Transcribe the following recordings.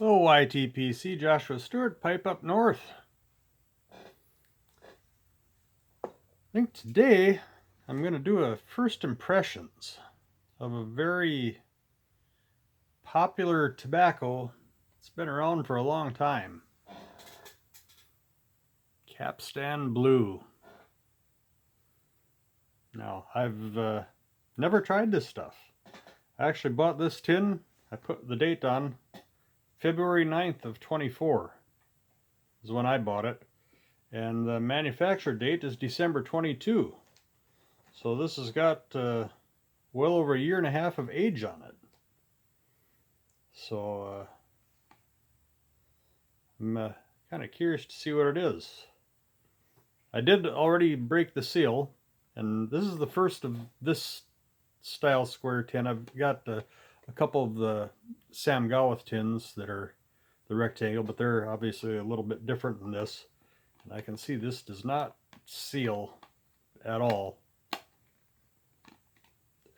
Oh, YTPC, Joshua Stewart, pipe up north. I think today I'm going to do a first impressions of a very popular tobacco. It's been around for a long time. Capstan Blue. Now, I've never tried this stuff. I actually bought this tin. I put the date on February 9th of 24 is when I bought it. And the manufacture date is December 22. So this has got well over a year and a half of age on it. So I'm kind of curious to see what it is. I did already break the seal, and this is the first of this style square tin. I've got a couple of the Sam Gawith tins that are the rectangle, but they're obviously a little bit different than this. And I can see this does not seal at all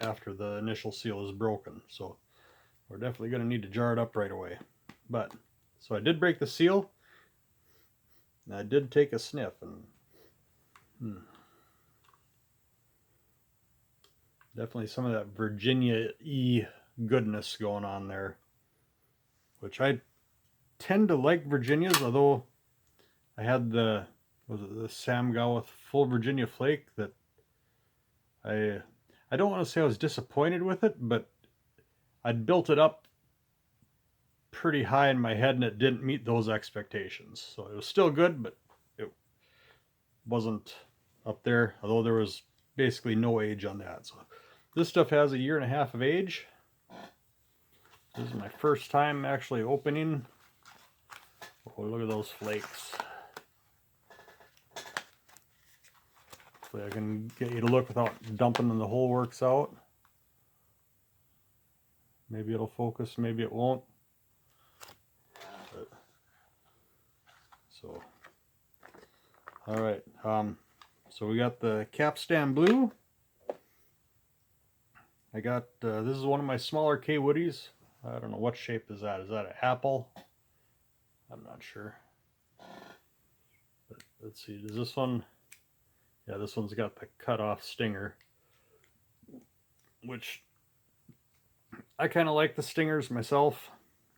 after the initial seal is broken. So we're definitely going to need to jar it up right away. But so I did break the seal, and I did take a sniff, and definitely some of that Virginia-y goodness going on there, which I tend to like Virginias, although I had the Sam Gawith Full Virginia Flake that I don't want to say I was disappointed with it, but I'd built it up pretty high in my head and it didn't meet those expectations. So it was still good, but it wasn't up there, although there was basically no age on that. So this stuff has a year and a half of age. This is my first time actually opening. Oh, look at those flakes. Hopefully I can get you to look without dumping and the whole works out. Maybe it'll focus, maybe it won't. But, so, all right. So we got the Capstan Blue. I got, this is one of my smaller Kaywoodies. I don't know, what shape is that? Is that an apple? I'm not sure. But let's see, does this one, yeah, this one's got the cut off stinger, which I kind of like the stingers myself.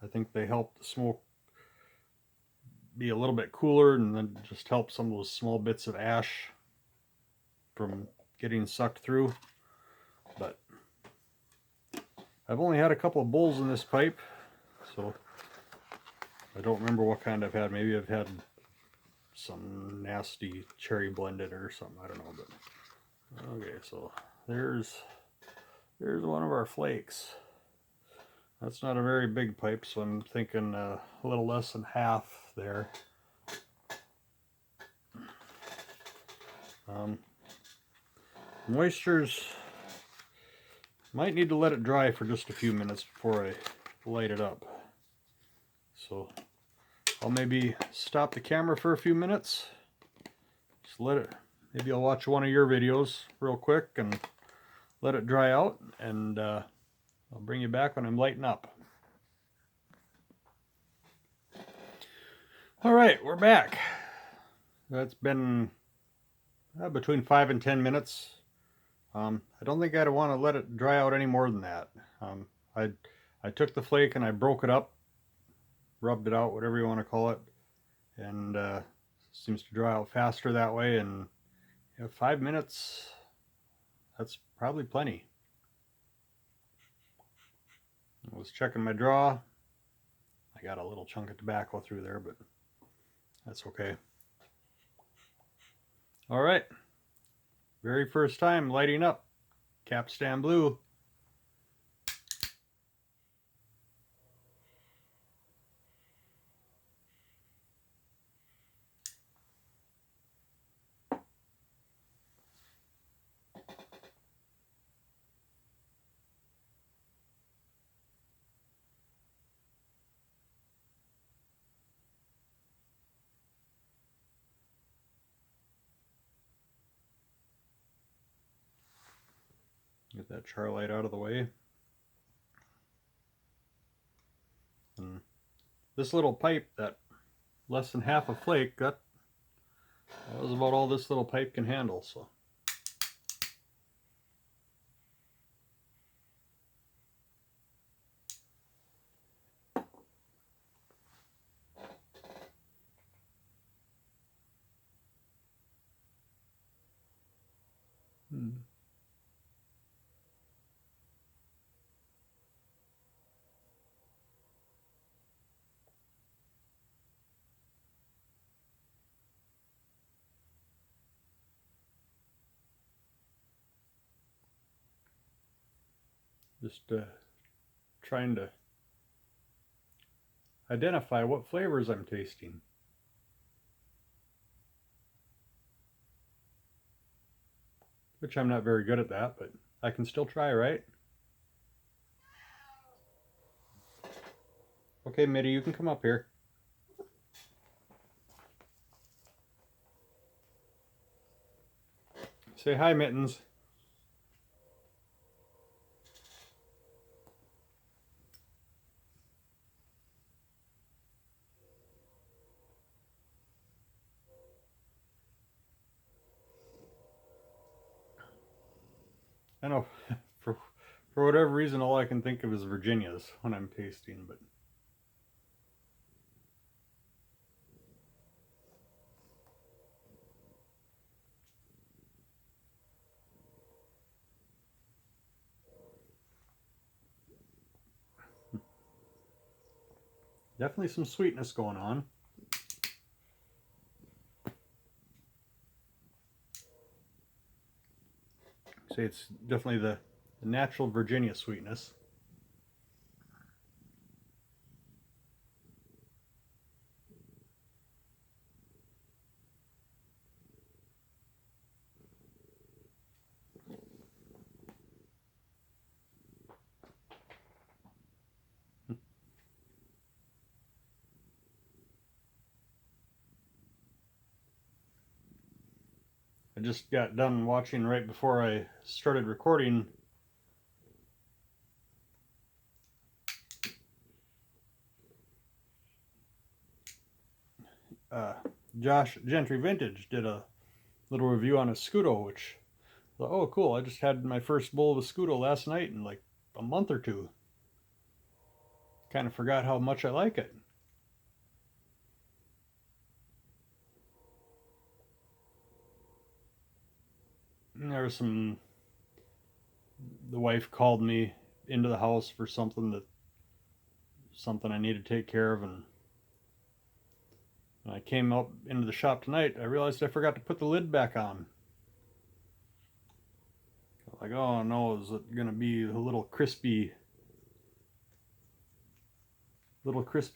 I think they help the smoke be a little bit cooler and then just help some of those small bits of ash from getting sucked through. But I've only had a couple of bowls in this pipe, so I don't remember what kind I've had. Maybe I've had some nasty cherry blended or something. I don't know. But okay, so there's one of our flakes. That's not a very big pipe, so I'm thinking a little less than half there. Moistures, might need to let it dry for just a few minutes before I light it up. So I'll maybe stop the camera for a few minutes. Just let it, maybe I'll watch one of your videos real quick and let it dry out, and I'll bring you back when I'm lighting up. All right, we're back. That's been between 5 and 10 minutes. I don't think I'd want to let it dry out any more than that. I took the flake and I broke it up, rubbed it out, whatever you want to call it, and seems to dry out faster that way. And 5 minutes, that's probably plenty. I was checking my draw. I got a little chunk of tobacco through there, but that's okay. All right, very first time lighting up Capstan Blue. Get that char light out of the way. And this little pipe, that less than half a flake, that was about all this little pipe can handle. So just trying to identify what flavors I'm tasting. Which I'm not very good at that, but I can still try, right? Okay, Mitty, you can come up here. Say hi, Mittens. I know, for whatever reason, all I can think of is Virginia's when I'm tasting, but definitely some sweetness going on. Say it's definitely the natural Virginia sweetness. I just got done watching right before I started recording Josh Gentry Vintage did a little review on a Scudo, which, oh cool, I just had my first bowl of a Scudo last night in like a month or two. Kind of forgot how much I like it. And there was some, the wife called me into the house for something I needed to take care of, and when I came up into the shop tonight, I realized I forgot to put the lid back on. Like, oh no, is it gonna be a little crispy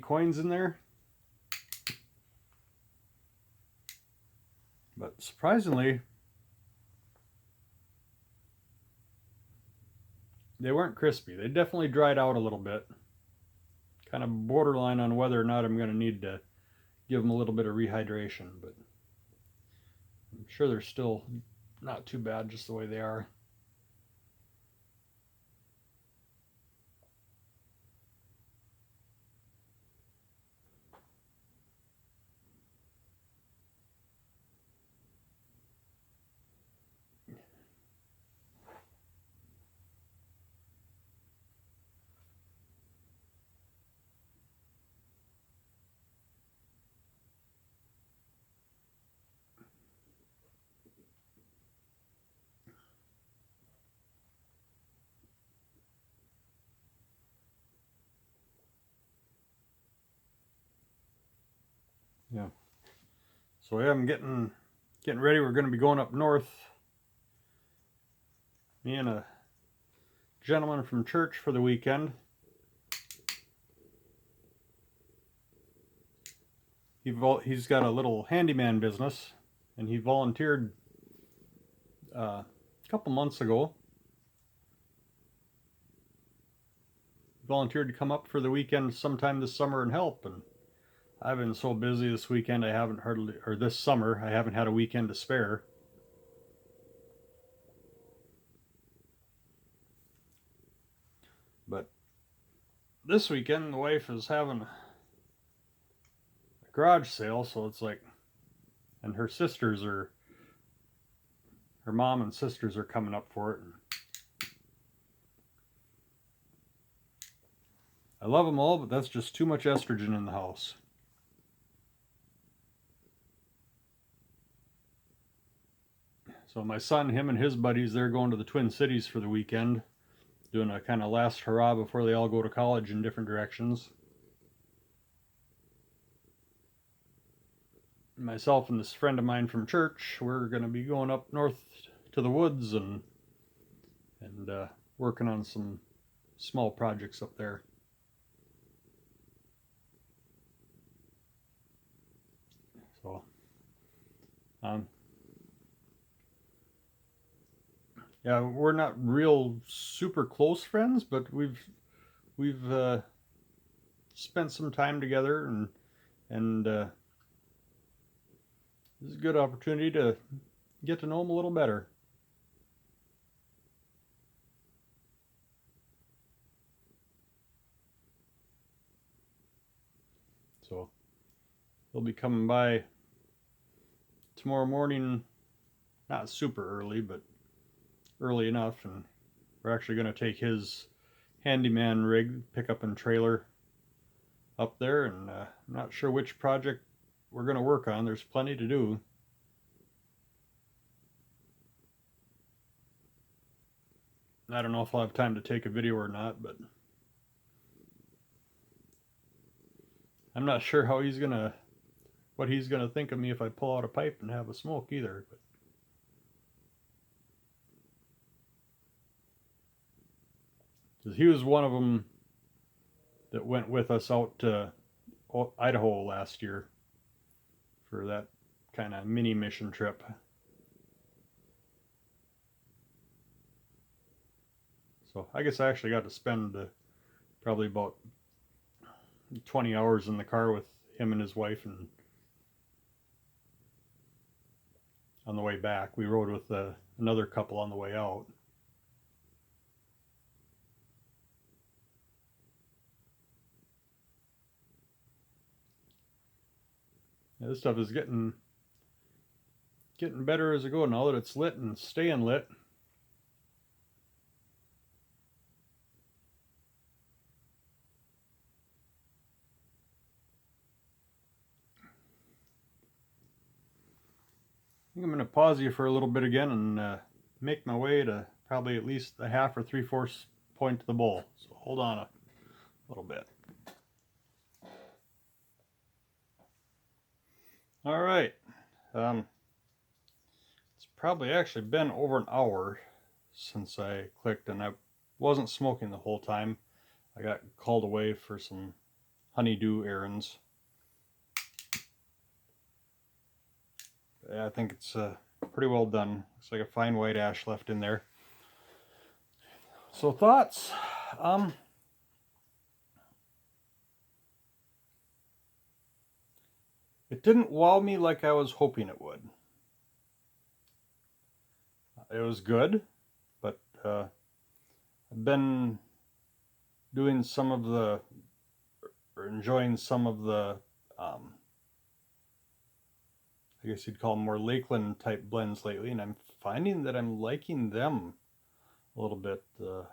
coins in there? But surprisingly, they weren't crispy. They definitely dried out a little bit. Kind of borderline on whether or not I'm going to need to give them a little bit of rehydration, but I'm sure they're still not too bad just the way they are. Yeah. So yeah, I'm getting ready. We're going to be going up north. Me and a gentleman from church for the weekend. He's got a little handyman business, and he volunteered a couple months ago. Volunteered to come up for the weekend sometime this summer and help, and I've been so busy this weekend this summer I haven't had a weekend to spare. But this weekend the wife is having garage sale, so it's like, and her mom and sisters are coming up for it. And I love them all, but that's just too much estrogen in the house. So my son, him and his buddies, they're going to the Twin Cities for the weekend, doing a kind of last hurrah before they all go to college in different directions. Myself and this friend of mine from church, we're going to be going up north to the woods and working on some small projects up there. So, yeah, we're not real super close friends, but we've spent some time together, and this is a good opportunity to get to know them a little better. So they'll be coming by tomorrow morning, not super early, but early enough, and we're actually going to take his handyman rig, pickup and trailer up there, and I'm not sure which project we're going to work on. There's plenty to do. I don't know if I'll have time to take a video or not, but I'm not sure what he's gonna think of me if I pull out a pipe and have a smoke either. But because he was one of them that went with us out to Idaho last year for that kind of mini mission trip. So I guess I actually got to spend probably about 20 hours in the car with him and his wife, and on the way back we rode with another couple on the way out. Yeah, this stuff is getting better as I go now that it's lit and staying lit. I think I'm going to pause you for a little bit again and make my way to probably at least the 1/2 or 3/4 point to the bowl. So hold on a little bit. All right. It's probably actually been over an hour since I clicked, and I wasn't smoking the whole time. I got called away for some honeydew errands. I think it's pretty well done. Looks like a fine white ash left in there. So thoughts? It didn't wow me like I was hoping it would. It was good, but I've been doing some of the, or enjoying some of the, I guess you'd call them more Lakeland type blends lately, and I'm finding that I'm liking them a little bit. And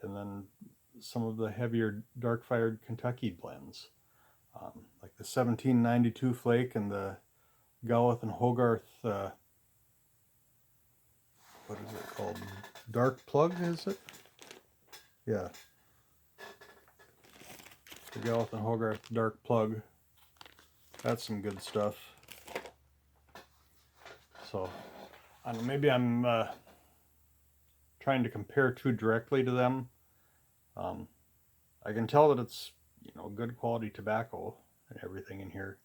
then some of the heavier dark-fired Kentucky blends, like the 1792 Flake and the Gawith and Hogarth. What is it called? Dark Plug, is it? Yeah. The Gawith and Hogarth Dark Plug. That's some good stuff. So, I don't know, maybe I'm trying to compare too directly to them. I can tell that it's, good quality tobacco and everything in here.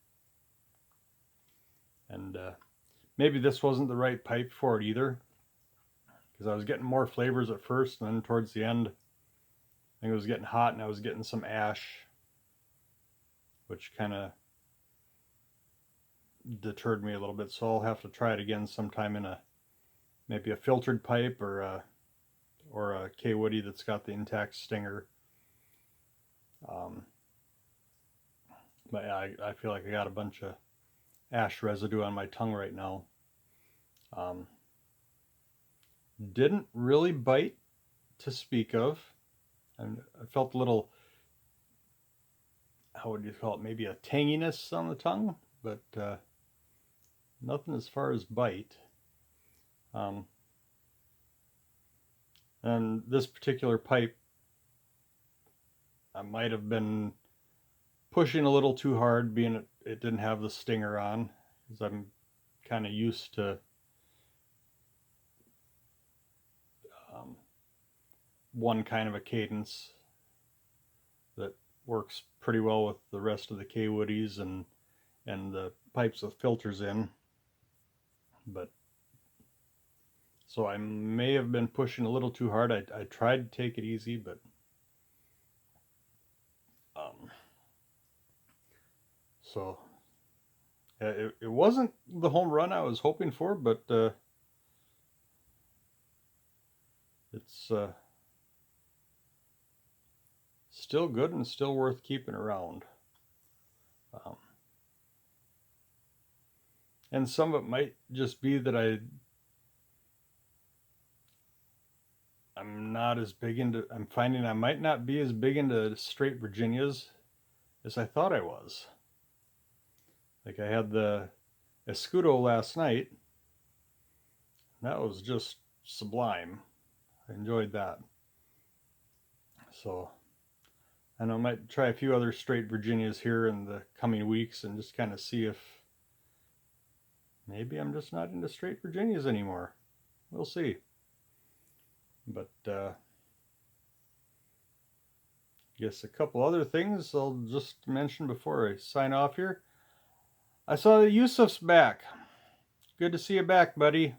And maybe this wasn't the right pipe for it either, because I was getting more flavors at first, and then towards the end, I think it was getting hot and I was getting some ash, which kind of deterred me a little bit. So I'll have to try it again sometime in maybe a filtered pipe or a Kaywoodie that's got the intact stinger. But yeah, I feel like I got a bunch of ash residue on my tongue right now. Didn't really bite to speak of. And I felt a little, how would you call it, maybe a tanginess on the tongue, but nothing as far as bite. And this particular pipe, I might have been pushing a little too hard, being it didn't have the stinger on, because I'm kind of used to one kind of a cadence that works pretty well with the rest of the Kaywoodies and the pipes with filters in. But so I may have been pushing a little too hard. I tried to take it easy, but so it wasn't the home run I was hoping for, but it's still good and still worth keeping around. And some of it might just be that I'm not as big into, I'm finding I might not be as big into straight Virginias as I thought I was. Like I had the Escudo last night. That was just sublime. I enjoyed that. So I know I might try a few other straight Virginias here in the coming weeks and just kind of see if maybe I'm just not into straight Virginias anymore. We'll see. But I guess a couple other things I'll just mention before I sign off here. I saw that Yusuf's back. Good to see you back, buddy.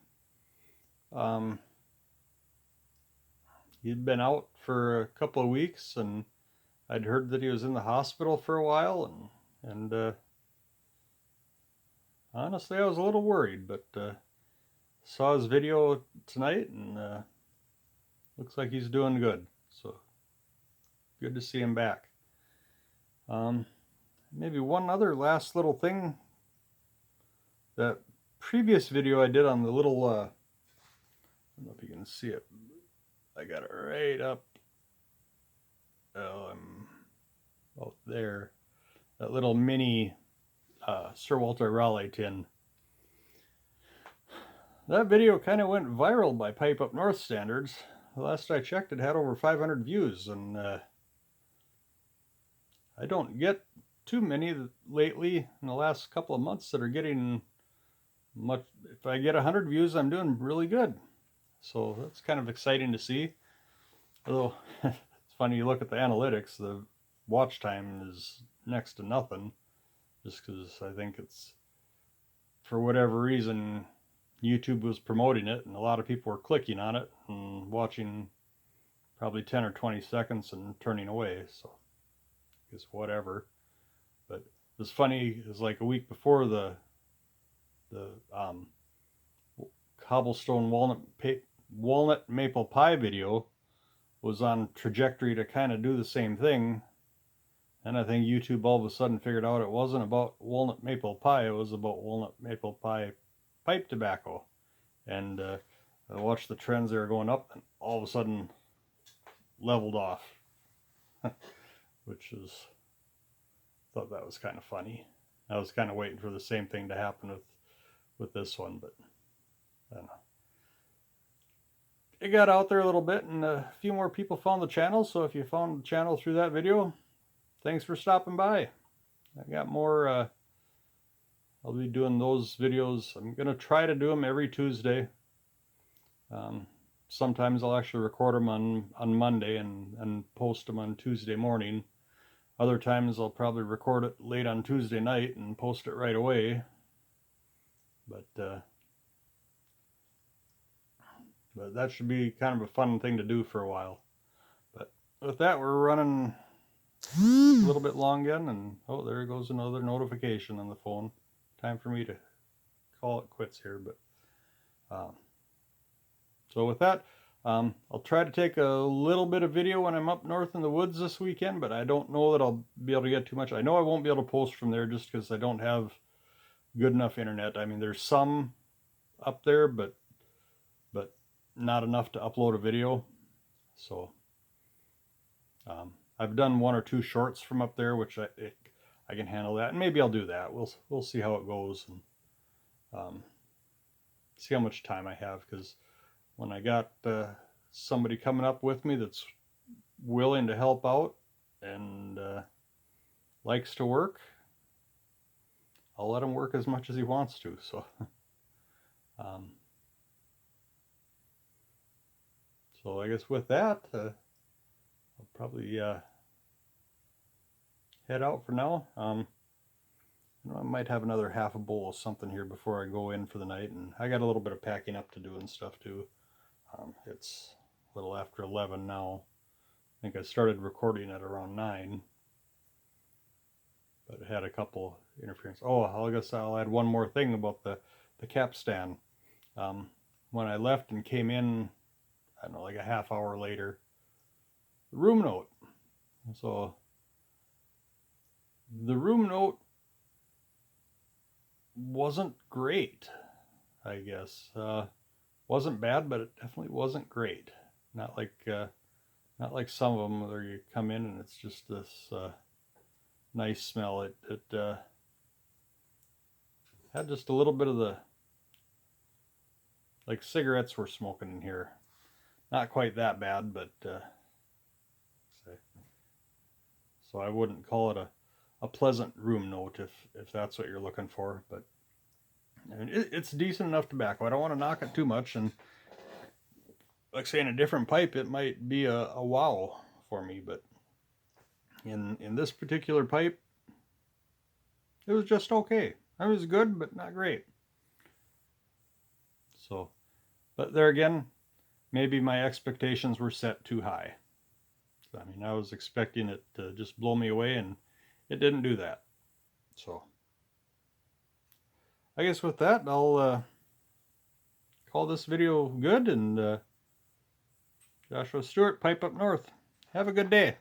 He'd been out for a couple of weeks, and I'd heard that he was in the hospital for a while, and honestly, I was a little worried, but saw his video tonight, and looks like he's doing good. So good to see him back. Maybe one other last little thing. That previous video I did on the little, I don't know if you can see it. I got it right up. Oh, I'm out there. That little mini Sir Walter Raleigh tin. That video kind of went viral by Pipe Up North standards. The last I checked, it had over 500 views, and I don't get too many lately in the last couple of months that are getting much. If I get 100 views, I'm doing really good. So that's kind of exciting to see. Although it's funny, you look at the analytics, the watch time is next to nothing, just because I think it's, for whatever reason, YouTube was promoting it and a lot of people were clicking on it and watching probably 10 or 20 seconds and turning away. So I guess whatever. But it was funny, it was like a week before the cobblestone walnut maple pie video was on trajectory to kind of do the same thing, and I think YouTube all of a sudden figured out it wasn't about walnut maple pie, it was about walnut maple pie pipe tobacco. And I watched the trends, they were going up, and all of a sudden leveled off. Which is, thought that was kind of funny. I was kind of waiting for the same thing to happen with this one, but I don't know. It got out there a little bit, and a few more people found the channel. So if you found the channel through that video, thanks for stopping by. I got more. I'll be doing those videos. I'm gonna try to do them every Tuesday. Sometimes I'll actually record them on Monday and post them on Tuesday morning. Other times I'll probably record it late on Tuesday night and post it right away. But that should be kind of a fun thing to do for a while. But with that, we're running a little bit long again, and oh, there goes another notification on the phone. Time for me to call it quits here. But so with that, I'll try to take a little bit of video when I'm up north in the woods this weekend, but I don't know that I'll be able to get too much. I know I won't be able to post from there just because I don't have good enough internet. I mean, there's some up there, but not enough to upload a video. So I've done 1 or 2 shorts from up there, which I can handle that, and maybe I'll do that. We'll see how it goes, and see how much time I have, because when I got somebody coming up with me that's willing to help out and likes to work, I'll let him work as much as he wants to. So so I guess with that, I'll probably head out for now. I might have another half a bowl of something here before I go in for the night, and I got a little bit of packing up to do and stuff too. It's a little after 11 now. I think I started recording at around 9, but it had a couple interference. Oh, I guess I'll add one more thing about the capstan. When I left and came in, I don't know, like a half hour later, the room note. So the room note wasn't great, I guess. Wasn't bad, but it definitely wasn't great. Not like some of them where you come in and it's just this nice smell. It had just a little bit of the, like cigarettes were smoking in here. Not quite that bad, but so I wouldn't call it a pleasant room note if that's what you're looking for. But I mean, it's decent enough tobacco. I don't want to knock it too much, and like say in a different pipe it might be a wow for me, but in this particular pipe it was just okay. It was good, but not great. So, but there again, maybe my expectations were set too high. I mean, I was expecting it to just blow me away, and it didn't do that. So I guess with that, I'll call this video good, and Joshua Stewart, Pipe Up North. Have a good day.